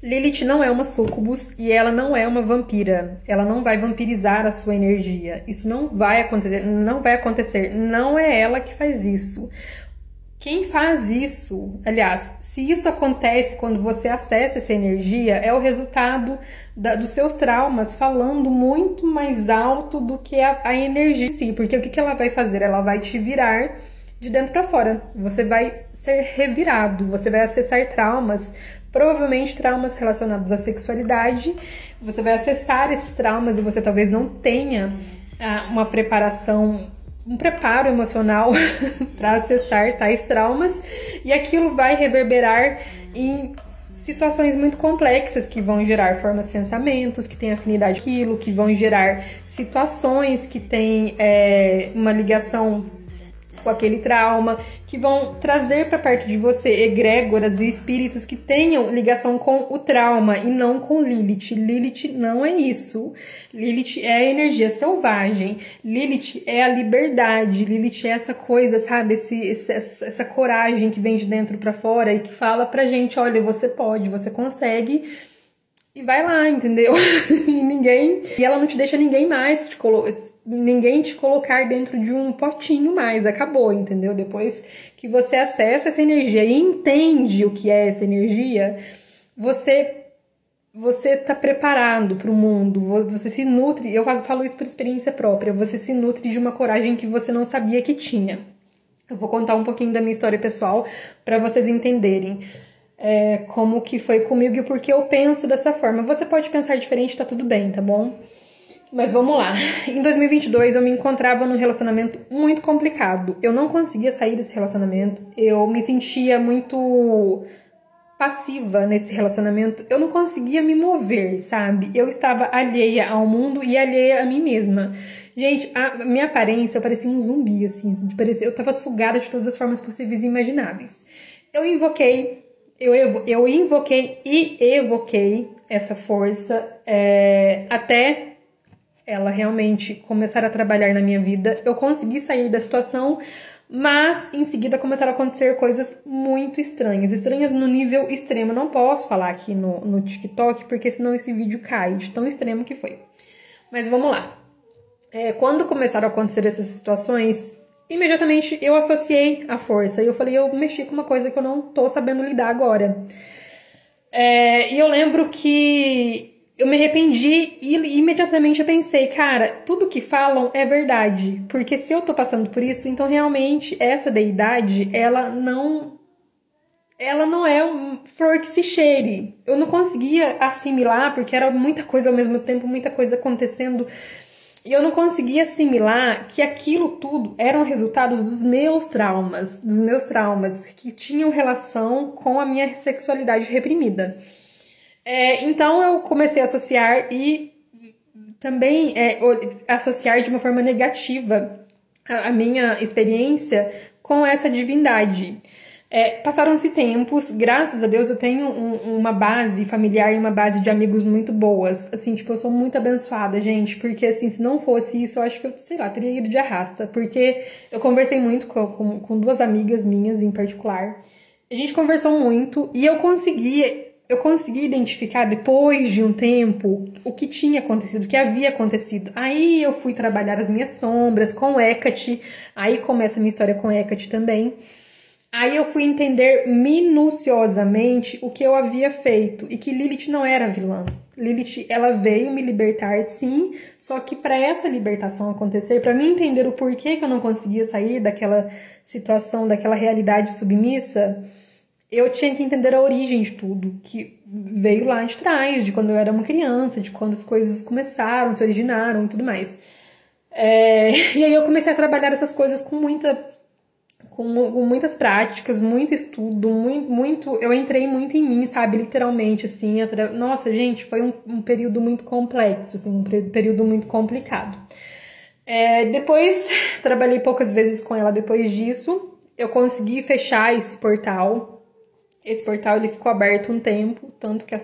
Lilith não é uma sucubus e ela não é uma vampira. Ela não vai vampirizar a sua energia. Isso não vai acontecer, não vai acontecer. Não é ela que faz isso. Quem faz isso, aliás, se isso acontece quando você acessa essa energia, é o resultado dos seus traumas falando muito mais alto do que a energia em si. Porque o que ela vai fazer? Ela vai te virar de dentro para fora. Você vai ser revirado, você vai acessar traumas, provavelmente traumas relacionados à sexualidade. Você vai acessar esses traumas e você talvez não tenha uma preparação, um preparo emocional para acessar tais traumas, e aquilo vai reverberar em situações muito complexas que vão gerar formas de pensamentos, que têm afinidade com aquilo, que vão gerar situações que têm uma ligação com aquele trauma, que vão trazer para perto de você egrégoras e espíritos que tenham ligação com o trauma e não com Lilith. Lilith não é isso. Lilith é a energia selvagem. Lilith é a liberdade. Lilith é essa coisa, sabe? Essa coragem que vem de dentro para fora e que fala pra gente, olha, você pode, você consegue. E vai lá, entendeu? E ela não te deixa ninguém te colocar dentro de um potinho mais. Acabou, entendeu? Depois que você acessa essa energia e entende o que é essa energia, você tá preparado para o mundo. Você se nutre. Eu falo isso por experiência própria. Você se nutre de uma coragem que você não sabia que tinha. Eu vou contar um pouquinho da minha história pessoal para vocês entenderem. Como que foi comigo e por que eu penso dessa forma. Você pode pensar diferente, tá tudo bem, tá bom? Mas vamos lá. Em 2022 eu me encontrava num relacionamento muito complicado. Eu não conseguia sair desse relacionamento. Eu me sentia muito passiva nesse relacionamento. Eu não conseguia me mover, sabe? Eu estava alheia ao mundo e alheia a mim mesma. Gente, a minha aparência, eu parecia um zumbi, assim. Eu tava sugada de todas as formas possíveis e imagináveis. Eu invoquei e evoquei essa força até ela realmente começar a trabalhar na minha vida. Eu consegui sair da situação, mas em seguida começaram a acontecer coisas muito estranhas. Estranhas no nível extremo. Não posso falar aqui no TikTok, porque senão esse vídeo cai de tão extremo que foi. Mas vamos lá. Quando começaram a acontecer essas situações, imediatamente eu associei a força. E eu falei, eu mexi com uma coisa que eu não tô sabendo lidar agora. E eu lembro que eu me arrependi e imediatamente eu pensei, cara, tudo que falam é verdade. Porque se eu tô passando por isso, então realmente essa deidade, ela não é uma flor que se cheire. Eu não conseguia assimilar, porque era muita coisa ao mesmo tempo, muita coisa acontecendo. E eu não conseguia assimilar que aquilo tudo eram resultados dos meus traumas que tinham relação com a minha sexualidade reprimida. Então eu comecei a associar e também associar de uma forma negativa a minha experiência com essa divindade. Passaram-se tempos, graças a Deus eu tenho uma base familiar e uma base de amigos muito boas. Assim, tipo, eu sou muito abençoada, gente, porque assim, se não fosse isso, eu acho que eu, sei lá, teria ido de arrasta. Porque eu conversei muito com duas amigas minhas em particular. A gente conversou muito e eu consegui identificar depois de um tempo o que tinha acontecido, o que havia acontecido. Aí eu fui trabalhar as minhas sombras com Hecate, aí começa a minha história com Hecate também. Aí eu fui entender minuciosamente o que eu havia feito e que Lilith não era vilã. Lilith, ela veio me libertar, sim, só que para essa libertação acontecer, para mim entender o porquê que eu não conseguia sair daquela situação, daquela realidade submissa, eu tinha que entender a origem de tudo, que veio lá de trás, de quando eu era uma criança, de quando as coisas começaram, se originaram e tudo mais. E aí eu comecei a trabalhar essas coisas com muitas práticas, muito estudo, eu entrei muito em mim, sabe, literalmente, assim, nossa, gente, foi um período muito complexo, assim, um período muito complicado. Depois, trabalhei poucas vezes com ela depois disso, eu consegui fechar esse portal, ele ficou aberto um tempo, tanto que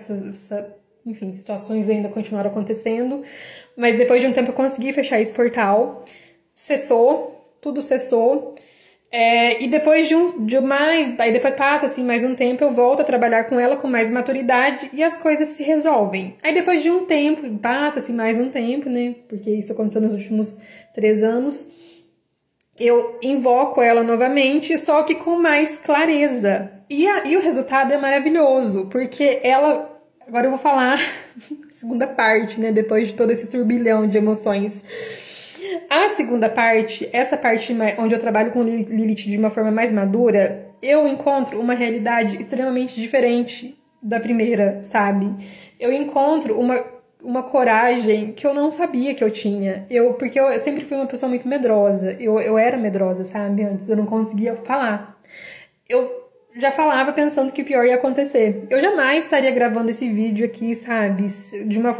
enfim, situações ainda continuaram acontecendo, mas depois de um tempo eu consegui fechar esse portal, tudo cessou. E depois aí depois passa assim mais um tempo, eu volto a trabalhar com ela com mais maturidade e as coisas se resolvem. Aí depois de um tempo, passa assim mais um tempo, né? Porque isso aconteceu nos últimos 3 anos. Eu invoco ela novamente, só que com mais clareza. E o resultado é maravilhoso, porque ela... Agora eu vou falar a segunda parte, né? Depois de todo esse turbilhão de emoções. A segunda parte, essa parte onde eu trabalho com Lilith de uma forma mais madura, eu encontro uma realidade extremamente diferente da primeira, sabe? Eu encontro uma coragem que eu não sabia que eu tinha. Porque eu sempre fui uma pessoa muito medrosa. Eu era medrosa, sabe? Antes eu não conseguia falar. Eu já falava pensando que o pior ia acontecer. Eu jamais estaria gravando esse vídeo aqui, sabe?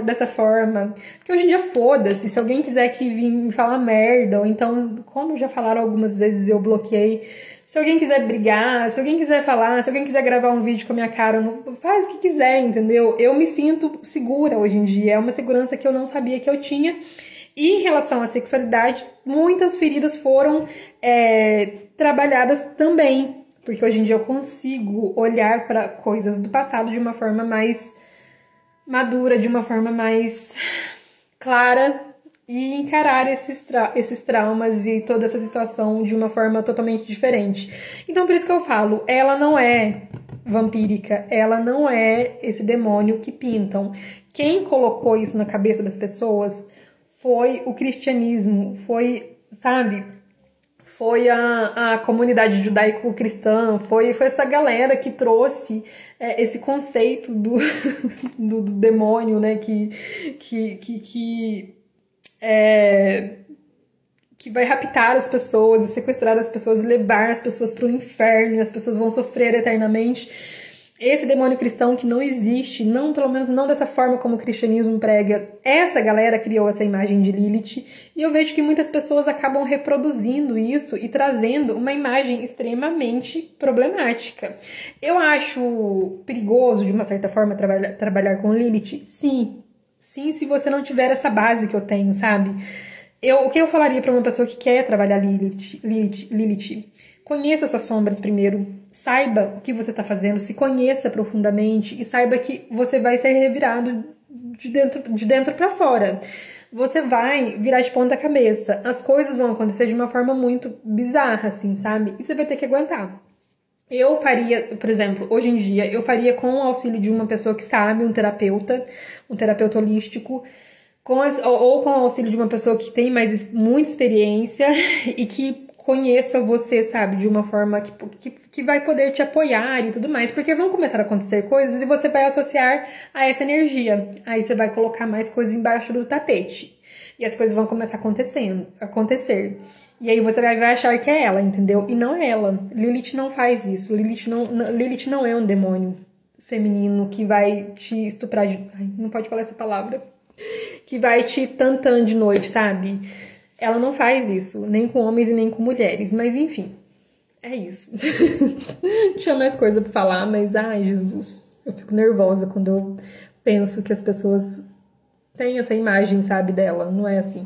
Dessa forma. Porque hoje em dia, foda-se. Se alguém quiser que vir me falar merda, ou então, como já falaram algumas vezes, eu bloqueei. Se alguém quiser brigar, se alguém quiser falar, se alguém quiser gravar um vídeo com a minha cara, faz o que quiser, entendeu? Eu me sinto segura hoje em dia. É uma segurança que eu não sabia que eu tinha. E em relação à sexualidade, muitas feridas foram trabalhadas também. Porque hoje em dia eu consigo olhar para coisas do passado de uma forma mais madura, de uma forma mais clara e encarar esses traumas e toda essa situação de uma forma totalmente diferente. Então por isso que eu falo, ela não é vampírica, ela não é esse demônio que pintam. Quem colocou isso na cabeça das pessoas foi o cristianismo, foi, sabe... Foi a comunidade judaico-cristã, foi essa galera que trouxe esse conceito do demônio, né, que vai raptar as pessoas, sequestrar as pessoas, levar as pessoas para o inferno, e as pessoas vão sofrer eternamente. Esse demônio cristão que não existe, não, pelo menos não dessa forma como o cristianismo prega, essa galera criou essa imagem de Lilith, e eu vejo que muitas pessoas acabam reproduzindo isso e trazendo uma imagem extremamente problemática. Eu acho perigoso, de uma certa forma, trabalhar com Lilith? Sim. Sim, se você não tiver essa base que eu tenho, sabe? O que eu falaria para uma pessoa que quer trabalhar Lilith? Conheça suas sombras primeiro, saiba o que você está fazendo, se conheça profundamente e saiba que você vai ser revirado de dentro para fora. Você vai virar de ponta cabeça. As coisas vão acontecer de uma forma muito bizarra, assim, sabe? E você vai ter que aguentar. Eu faria, por exemplo, hoje em dia, eu faria com o auxílio de uma pessoa que sabe, um terapeuta holístico, ou com o auxílio de uma pessoa que tem muita experiência e que conheça você, sabe, de uma forma que vai poder te apoiar e tudo mais, porque vão começar a acontecer coisas e você vai associar a essa energia. Aí você vai colocar mais coisas embaixo do tapete. E as coisas vão começar a acontecer. E aí você vai achar que é ela, entendeu? E não é ela. Lilith não faz isso. Lilith não é um demônio feminino que vai te estuprar de... Ai, não pode falar essa palavra. Que vai te tantan de noite, sabe? Ela não faz isso, nem com homens e nem com mulheres. Mas enfim, é isso. Tinha mais coisa pra falar, mas ai, Jesus. Eu fico nervosa quando eu penso que as pessoas têm essa imagem, sabe, dela. Não é assim.